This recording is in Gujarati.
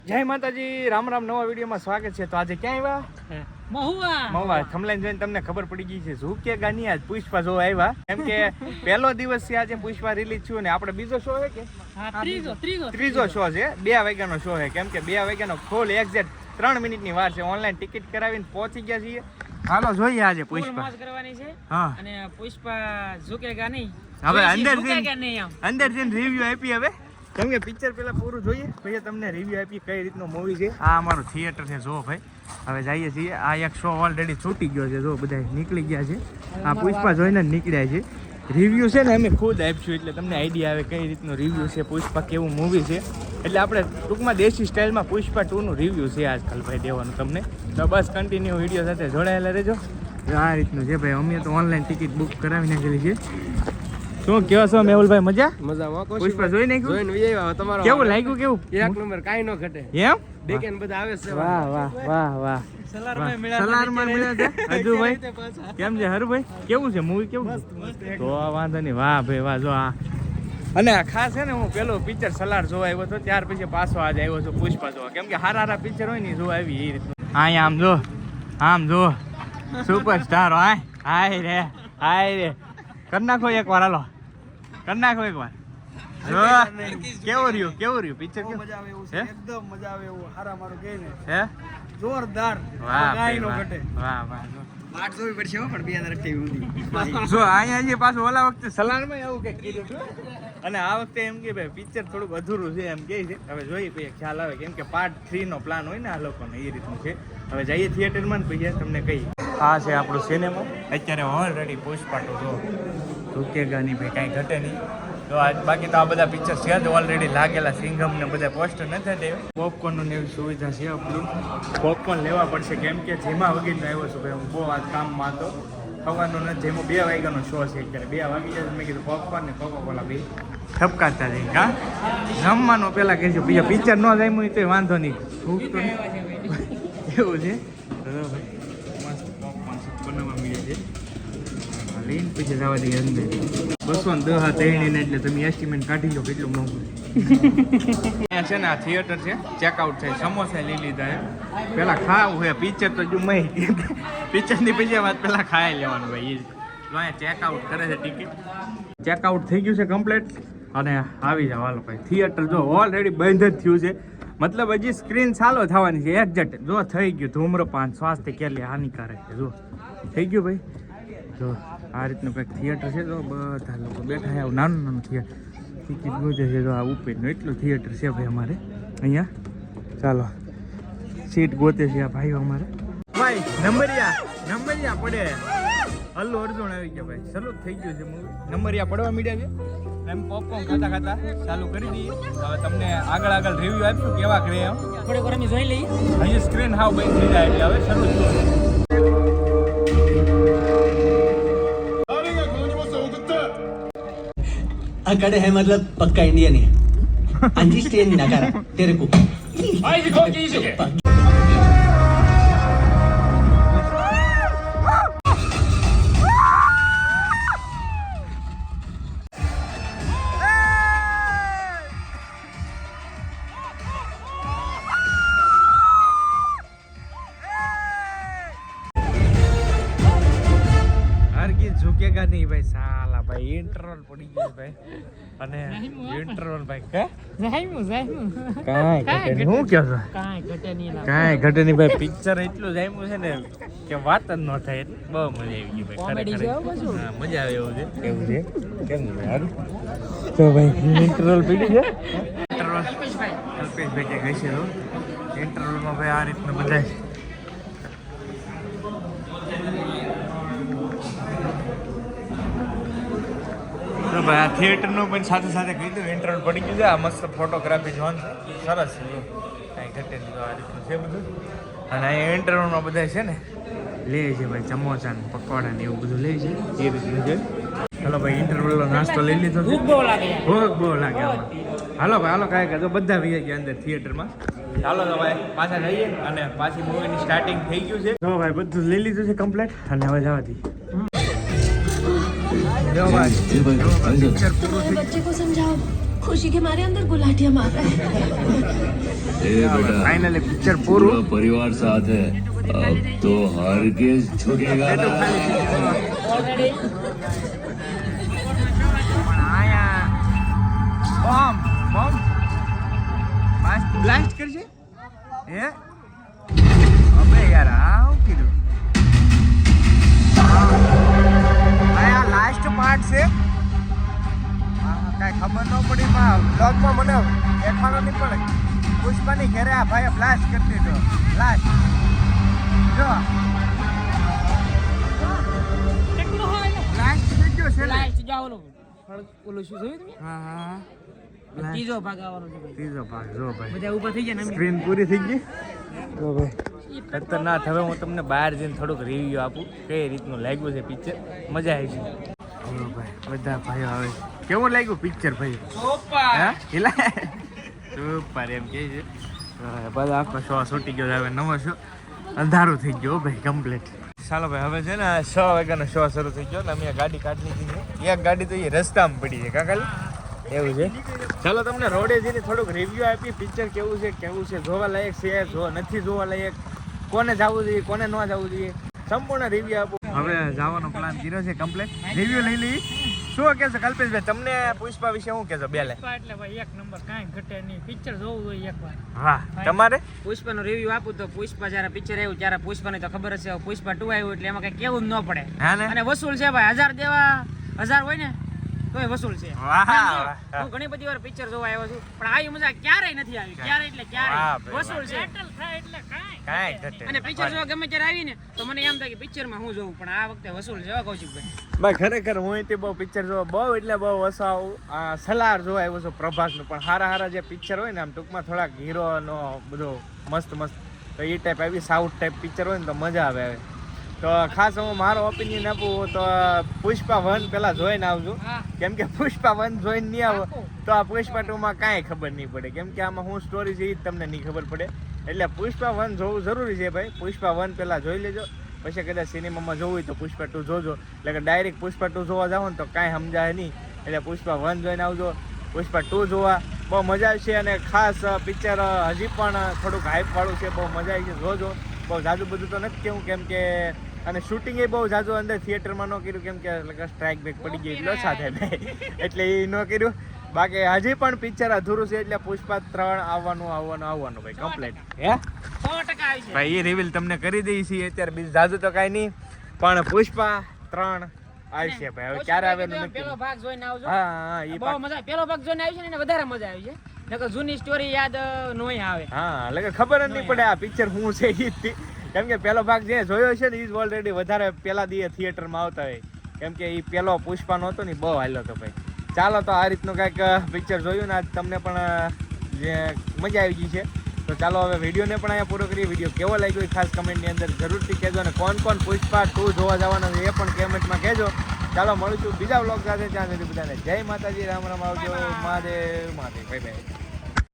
જય માતાજી, રામ રામ. નવા વિડીયોમાં સ્વાગત છે. તો આજે ક્યાં આવ્યા? મહુવા. થંબનેલ જોઈને તમને ખબર પડી ગઈ છે ઝુકે ગાની આજ પુષ્પા જોવા આવ્યા. કેમ કે પહેલો દિવસ છે આજે પુષ્પા રિલીઝ થયું ને આપણે બીજો શો છે કે ત્રીજો શો છે. 2 વાગ્યાનો શો છે. કેમ કે 2 વાગ્યાનો ફૂલ એક્ઝેક્ટ 3 મિનિટની વાર છે. ઓનલાઈન ટિકિટ કરાવીને પહોંચી ગયા છીએ. હાલો જોઈએ આજે પુષ્પા કરવાની છે. હા, અને પુષ્પા ઝુકેગા નહીં. હવે અંદર જઈને રિવ્યુ આપી. હવે કેમ કે પિક્ચર પેલા પૂરું જોઈએ પછી તમને રિવ્યુ આપી કઈ રીતનો મૂવી છે. આ અમારું થિયેટર છે. જો ભાઈ હવે જઈએ છીએ. આ એક શો ઓલરેડી છૂટી ગયો છે. જો બધા નીકળી ગયા છે. આ પુષ્પા જોઈને જ નીકળ્યા છે. રિવ્યુ છે ને અમે ખુદ આપીશું એટલે તમને આઈડિયા આવે કઈ રીતનો રિવ્યુ છે, પુષ્પા કેવું મૂવી છે. એટલે આપણે ટૂંકમાં દેશી સ્ટાઇલમાં પુષ્પા 2નું રિવ્યુ છે આજકાલ ભાઈ દેવાનું તમને. તો બસ કન્ટિન્યુ વિડીયો સાથે જોડાયેલા રહેજો. આ રીતનું છે ભાઈ. અમે તો ઓનલાઈન ટિકિટ બુક કરાવી નાખેલી છે. શું કહો છો મેહુલભાઈ? મજામાં? પુષ્પા જોઈ નાખ્યું? તમારો કેવું લાગ્યું? કેવું? એક નંબર, કાઈ નો ઘટે. એમ દેખેન બધા આવે છે. વાહ વાહ વાહ વાહ. સલારમાં મળ્યા છે અજુભાઈ. કેમ છે હરુભાઈ? કેવું છે મૂવી? કેવું? તો વાંધો નહીં. વાહ ભાઈ વાહ. જો આ અને ખાસ છે ને હું પેલો પિક્ચર સલાર જોવા આવ્યો હતો ત્યાર પછી પાછો આજે આવ્યો છું પુષ્પા જોવા. કેમ કે હારા પિક્ચર હોય ને જોવા આવી એ રીતનું. અહીંયા આમ જો સુપરસ્ટાર. હાય રે કરી નાખો એક વાર. હાલો કરી નાખો એક વાર. કેવું રહ્યું પિક્ચર? મજા આવે એવું છે. એકદમ મજા આવે એવું. હારા મારું કે ને હે જોરદાર. વાહ કાઈ નો ઘટે. વાહ વાહ. વાટ જોવી પડશે હો પણ 2028 જો અહીંયા જે પાછું ઓલા વખતે સલારમાં આવું કંઈક કીધું હતું અને આ વખતે એમ કે ભાઈ પિક્ચર થોડુંક અધૂરું છે એમ કહે છે. હવે જોઈએ પછી ખ્યાલ આવે. કેમ કે પાર્ટ 3 નો પ્લાન હોય ને આ લોકોને એ રીતનું છે. હવે જઈએ થિયેટરમાં ને પછી તમને કહીએ. આ છે આપણું સિનેમા. અત્યારે ઓલરેડી પુષ્પા 2 જો ઝુકેગાની ભાઈ કાંઈ ઘટે નહીં. તો આજ બાકી તો આ બધા પિક્ચર છે જ ઓલરેડી લાગેલા. સિંઘમ ને બધા પોસ્ટર નથી દેવા. પોપકોર્નની એવી સુવિધા છે આપણી. પોપકોર્ન લેવા પડશે કેમ કે જેમાં વગીને આવ્યો છું ભાઈ. હું બહુ આ કામમાં હતો ખવાનું નથી. જેમાં 2 વાગ્યાનો શો છે. અત્યારે 2 વાગી જાય મેં કીધું પોપકોર્ન ને કોકોકોલા બે ઠપકાતા જાય. હા જમવાનું પેલા કહેજો બીજા પિક્ચર ન જાય હોય તો વાંધો નહીં. ભૂખ તો એવું છે. મસ્ત પોપકોર્ન બનાવવા મળે છે. લઈને પછી જવા દઈએ અંદર. 210 ત્રણેયને એટલે તમે એસ્ટિમેટ કાઢી લો કેટલું મોંઘું. અહીંયા છે ને આ થિયેટર છે. ચેકઆઉટ થાય. સમોસા લઈ લીધા એમ. પેલા ખાવું હોય પિક્ચર તો જો મય પિક્ચરની બીજી વાત પેલા ખાઈ લેવાનું ભાઈ. જો અહીંયા ચેકઆઉટ કરે છે ટિકિટ. ચેકઆઉટ થઈ ગયું છે કમ્પ્લીટ અને આવી જાવ. હાલો ભાઈ થિયેટર જો ઓલરેડી બંધ જ થયું છે. મતલબ હજી સ્ક્રીન ચાલુ થવાની છે એક્ઝેક્ટ. જો થઈ ગયું. ધૂમ્રપાન સ્વાસ્થ્ય કેટલી હાનિકારક છે. જો થઈ ગયું ભાઈ. જો આ રીતનું કંઈક થિયેટર છે. તો બધા લોકો બેઠા છે. આવું નાનું થિયેટર. ટિકિટ ગોજે છે. તો આ ઉપરનું એટલું થિયેટર છે ભાઈ અમારે અહીંયા. ચાલો સીટ ગોતે છે આ ભાઈઓ અમારે. ભાઈ નંબરિયા પડે. અલ્લુ અર્જુન આવી ગયા ભાઈ. ચાલુ થઈ ગયું છે મૂવી. નંબરિયા પડવા મીડ્યા છે. એમ પોપકોર્ન ખાતા ચાલુ કરી દઈએ. હવે તમને આગળ રિવ્યુ આપ્યું કેવા કરે એમ થોડીક વાર જોઈ લઈએ. હજી સ્ક્રીન હાવ બંધ થઈ જાય એટલે હવે શરૂ. अकड़ है मतलब पक्का इंडियन है. अंडरस्टैंड ना करा तेरे को. ઝુકેગા નહીં ભાઈ. સાલા ભાઈ ઇન્ટરવલ પડી ગયું ભાઈ. અને ઇન્ટરવલ ભાઈ કાંઈ હું કહો છો? કાંઈ ઘટે નહીં ભાઈ. પિક્ચર એટલું જામ્યું છે ને કે વાત જ ન થાય. એટલે બહુ મજા આવી ગઈ ભાઈ. ખરેખર મજા આવે એવું છે. કેવું છે કેમ ભાઈ? સારું તો ભાઈ ઇન્ટરવલ પડી છે. ઇન્ટરવલ કલ્પેશભાઈ કે ગઈ છે. ઇન્ટરવલમાં ભાઈ આ રીતના બધા તો ભાઈ આ થિયેટરનું પણ સાથે કીધું ઇન્ટરવલ પડી ગયું છે. આ મસ્ત ફોટોગ્રાફી જોવાનું સરસ છે. કાંઈ ઘટે નહીં. આ રીતનું છે બધું. અને અહીંયા ઇન્ટરવલમાં બધા છે ને લે છે ભાઈ સમોસા ને પકોડા ને એવું બધું લે છે એ રીતનું છે. હાલો ભાઈ ઇન્ટરવલનો નાસ્તો લઈ લીધો. ભૂખ બહુ લાગે આમાં. હાલો ભાઈ હાલો કાંઈ તો બધા આવી ગયા અંદર થિયેટરમાં. ચાલો તો ભાઈ પાછા જઈએ અને પાછી મૂવીની સ્ટાર્ટિંગ થઈ ગયું છે. તો ભાઈ બધું લઈ લીધું છે કમ્પ્લીટ અને હવે જવા દઈએ. बच्चे को समझाओ खुशी के मारे अंदर गुलाटियां मार रहा है. ફાઇનલી પિક્ચર પૂરું. परिवार साथ है अब तो हरगिज झुकेगा પણ આયા બોમ્બ બ્લાસ્ટ કરશે હે અબે યાર આ હું કીધું આયા લાસ્ટ પાર્ટ છે કાંઈ ખબર ન પડી બ્લોગમાં મને દેખાડો નહીં પડે પુષ્પાની ઘરે આ ભાઈએ બ્લાસ્ટ કરી દીધો બ્લાસ્ટ જો બ્લાસ્ટ થઈ ગયો છે હા ત્રીજો ભાગ આવવાનો છે ત્રીજો ભાગ જો ભાઈ બધા ઊભા થઈ ગયા ને સ્ક્રીન પૂરી થઈ ગઈ તો ભાઈ ખતરનાક. હવે હું તમને બહાર જઈને થોડુંક રિવ્યુ આપું કઈ રીતનું લાગ્યું છે પિક્ચર. મજા આવી છે ભાઈ બધા ભાઈઓ આવે કેવું લાગ્યું પિક્ચર ભાઈ? હા હિલા સુપર એમ કહે છે. બધા આખો શો છૂટી ગયો હવે નવો શો અંધારું થઈ ગયો ભાઈ કમ્પ્લીટ. ચાલો ભાઈ હવે છે ને 6 વાગ્યાનો શો શરૂ થઈ ગયો ને અમે ગાડી કાઢી લીધી છે. એક ગાડી તો એ રસ્તામાં પડી છે કાકા એવું છે. ચાલો તમને રોડે જઈને થોડુંક રિવ્યુ આપી પિક્ચર કેવું છે જોવા લાયક છે જો નથી જોવા લાયક, કોને જવું જોઈએ કોને ન જવું જોઈએ સંપૂર્ણ રિવ્યુ આપો. હવે જવાનો પ્લાન કર્યો છે કમ્પ્લીટ. રિવ્યુ લઈ લઈ. શું કહેશો કલ્પેશભાઈ તમને પુષ્પા વિશે શું કહેશો? બેલે એટલે ભાઈ એક નંબર કાંઈ ઘટે નહીં, પિક્ચર જોવું હોય એકવાર. હા તમારે પુષ્પાનો રિવ્યુ આપું તો પુષ્પા જ્યારે પિક્ચર આવ્યું ત્યારે પુષ્પાને તો ખબર જ છે પુષ્પા 2 આવ્યું એટલે એમાં કઈ કેવું જ ન પડે. હા ને અને વસૂલ છે ભાઈ 1000 દેવા 1000 હોય ને તોય વસૂલ છે. વાહ. હું ઘણી બધી વાર પિક્ચર જોવા આવ્યો છું પણ આવી મજા ક્યારેય નથી આવી. ક્યારે એટલે ક્યારે વસૂલ છે કાંઈ ઘટે અને પિક્ચર જોવા ગમે ત્યારે આવી ને તો મને એમ થાય કે પિક્ચરમાં હું જોઉં પણ આ વખતે વસૂલ છે કૌશિકભાઈ. ભાઈ ખરેખર હું તે બહુ પિક્ચર જોવા બહુ એટલે બહુ વસાવ સલાર જોવા આવ્યો છું પ્રભાસનું. પણ હારા જે પિક્ચર હોય ને આમ ટૂંકમાં થોડાક હીરોનો બધો મસ્ત તો એ ટાઈપ આવી સાઉથ ટાઈપ પિક્ચર હોય ને તો મજા આવે. તો ખાસ હું મારો ઓપિનિયન આપું તો પુષ્પા 1 પહેલાં જોઈને આવજો. કેમ કે પુષ્પા 1 જોઈને નહીં આવો તો આ પુષ્પા 2માં કાંઈ ખબર નહીં પડે. કેમ કે આમાં શું સ્ટોરી છે એ જ તમને નહીં ખબર પડે. એટલે પુષ્પા 1 જોવું જરૂરી છે ભાઈ. પુષ્પા 1 પહેલાં જોઈ લેજો પછી કદાચ સિનેમામાં જોવું હોય તો પુષ્પા 2 જોજો. એટલે કે ડાયરેક્ટ પુષ્પા 2 જોવા જાઓ ને તો કાંઈ સમજાય નહીં. એટલે પુષ્પા 1 જોઈને આવજો. પુષ્પા 2 જોવા બહુ મજા આવશે. અને ખાસ પિક્ચર હજી પણ થોડુંક હાઈપવાળું છે, બહુ મજા આવી છે જોજો. બહુ જાજુ બધું તો નથી કેવું કેમ કે અને શૂટિંગ એ બહુ જાજુ અંદર થિયેટરમાં ન કર્યું કેમ કે સ્ટ્રાઇક બેક પડી ગઈ એટલે ઓછા થાય ભાઈ એટલે એ ન કર્યું. બાકી હજી પણ પિક્ચર અધૂરું છે એટલે પુષ્પા 3 આવવાનું ભાઈ કમ્પ્લીટ. હે 100% આવી છે ભાઈ એ રિવીલ તમને કરી દઈ છીએ અત્યારે. બીજું જાજુ તો કાંઈ નહીં પણ પુષ્પા 3 આવશે ભાઈ. હવે ક્યારે આવેલું નથી. પેલો ભાગ જોઈને આવજો. હા એ બહુ મજા પેલો ભાગ જોઈને આવી છે ને એને વધારે મજા આવી છે. નકર જૂની સ્ટોરી યાદ નોય આવે. હા એટલે ખબર જ નહીં પડે આ પિક્ચર શું છે એ જ. કેમ કે પેલો ભાગ જે જોયો છે ને એ જ ઓલરેડી વધારે પેલા દીએ થિયેટરમાં આવતા હોય. કેમ કે એ પેલો પુષ્પાનો હતો ને બહુ હાલ્યો હતો ભાઈ. ચાલો તો આ રીતનું કાંઈક પિક્ચર જોયું ને આજ તમને પણ જે મજા આવી ગઈ છે. તો ચાલો હવે વિડીયોને પણ અહીંયા પૂરો કરીએ. વિડીયો કેવો લાગ્યો એ ખાસ કમેન્ટની અંદર જરૂરથી કહેજો. અને કોણ પુષ્પા 2 જોવા જવાના છે એ પણ કમેન્ટમાં કહેજો. ચાલો મળીશું બીજા વ્લોગ સાથે. ત્યાં સુધી બધાને જય માતાજી, રામ રામ આવજો. Mahadev bye bye.